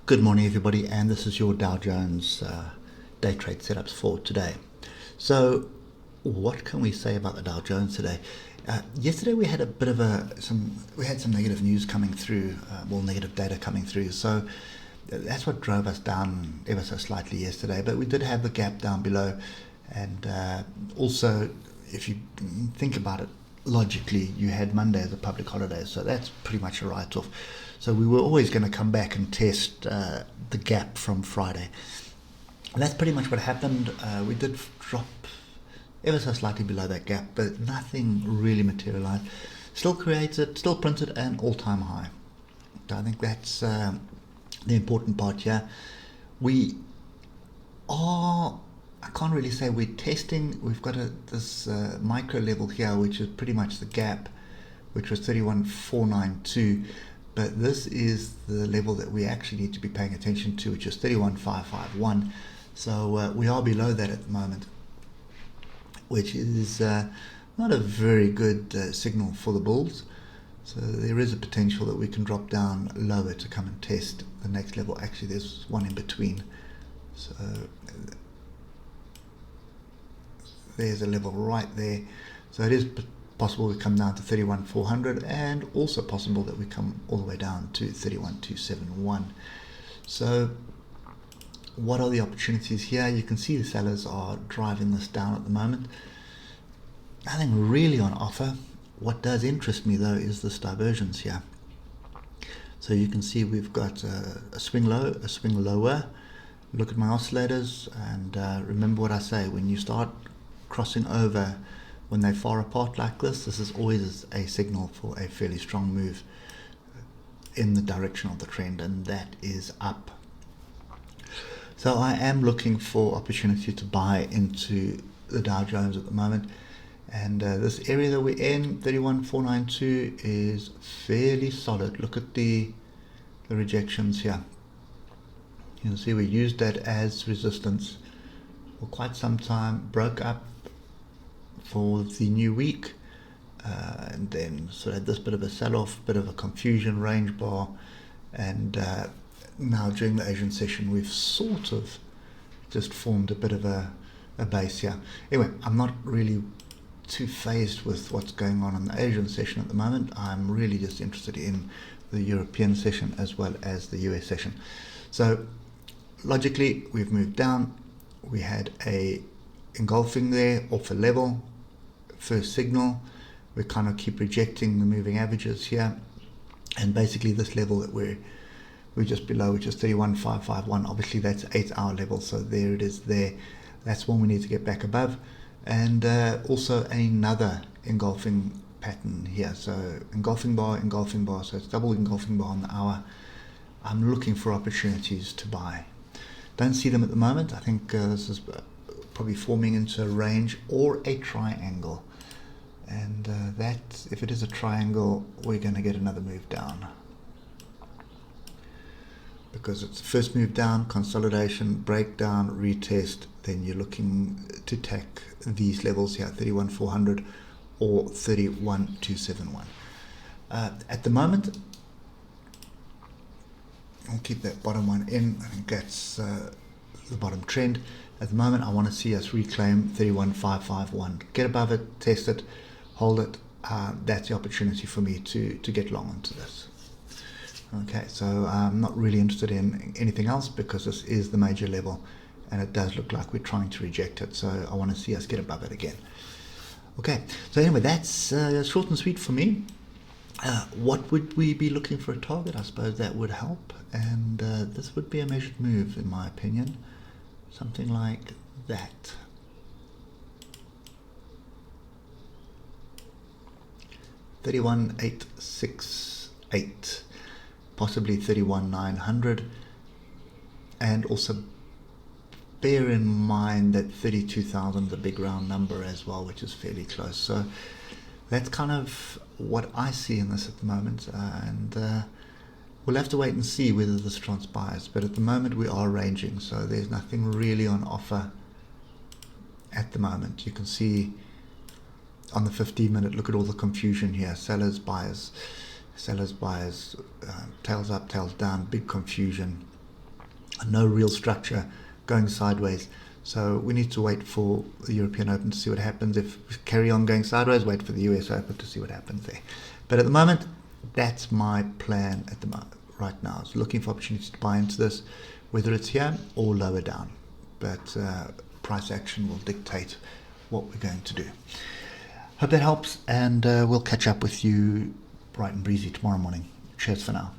Good morning, everybody, and this is your Dow Jones day trade setups for today. So, what can we say about the Dow Jones today? Yesterday we had a bit of some negative news coming through, negative data coming through. So that's what drove us down ever so slightly yesterday. But we did have the gap down below, and also, if you think about it logically, you had Monday as a public holiday, so that's pretty much a write-off. So we were always going to come back and test the gap from Friday. And that's pretty much what happened. We did drop ever so slightly below that gap, but nothing really materialized. Still printed an all-time high. So I think that's the important part here. We are, I can't really say we're testing. We've got this micro level here, which is pretty much the gap, which was 31,492. But this is the level that we actually need to be paying attention to, which is 31,551. So we are below that at the moment, which is not a very good signal for the bulls. So there is a potential that we can drop down lower to come and test the next level. Actually, there's one in between. So there's a level right there. So it is possible we come down to 31,400, and also possible that we come all the way down to 31,271. So what are the opportunities here? You can see the sellers are driving this down at the moment. Nothing really on offer. What does interest me though is this divergence here. So you can see we've got a swing low, a swing lower. Look at my oscillators, and remember what I say, when you start crossing over when they're far apart like this is always a signal for a fairly strong move in the direction of the trend, and that is up. So I am looking for opportunity to buy into the Dow Jones at the moment, and this area that we're in, 31,492, is fairly solid. Look at the rejections here. You can see we used that as resistance for quite some time, broke up for the new week, and then sort of had this bit of a sell-off, bit of a confusion range bar, and now during the Asian session we've sort of just formed a bit of a base here. Anyway, I'm not really too phased with what's going on in the Asian session at the moment. I'm really just interested in the European session as well as the US session. So logically we've moved down. We had a engulfing there off a level, first signal. We kind of keep rejecting the moving averages here, and basically this level that we're just below, which is 31,551, obviously that's 8-hour level, so there it is there. That's one we need to get back above, and also another engulfing pattern here. So engulfing bar, so it's double engulfing bar on the hour. I'm looking for opportunities to buy. Don't see them at the moment. I think this is probably forming into a range or a triangle, and that, if it is a triangle, we're going to get another move down, because it's the first move down, consolidation, breakdown, retest, then you're looking to tack these levels here, 31,400 or 31,271. At the moment, I'll keep that bottom one in. I think that's the bottom trend. At the moment, I want to see us reclaim 31,551. Get above it, test it, hold it. That's the opportunity for me to get long into this. Okay, so I'm not really interested in anything else, because this is the major level, and it does look like we're trying to reject it. So I want to see us get above it again. Okay, so anyway, that's short and sweet for me. What would we be looking for a target? I suppose that would help, and this would be a measured move in my opinion, something like that. $31,868, possibly 31,900, and also bear in mind that 32,000 is a big round number as well, which is fairly close. So that's kind of what I see in this at the moment, and we'll have to wait and see whether this transpires. But at the moment we are ranging, so there's nothing really on offer at the moment. You can see on the 15-minute, look at all the confusion here. Sellers, buyers, tails up, tails down, big confusion. no real structure, going sideways. So we need to wait for the European Open to see what happens. If we carry on going sideways, wait for the US Open to see what happens there. But at the moment, that's my plan at the moment. Right now, is looking for opportunities to buy into this, whether it's here or lower down. But price action will dictate what we're going to do. Hope that helps, and we'll catch up with you bright and breezy tomorrow morning. Cheers for now.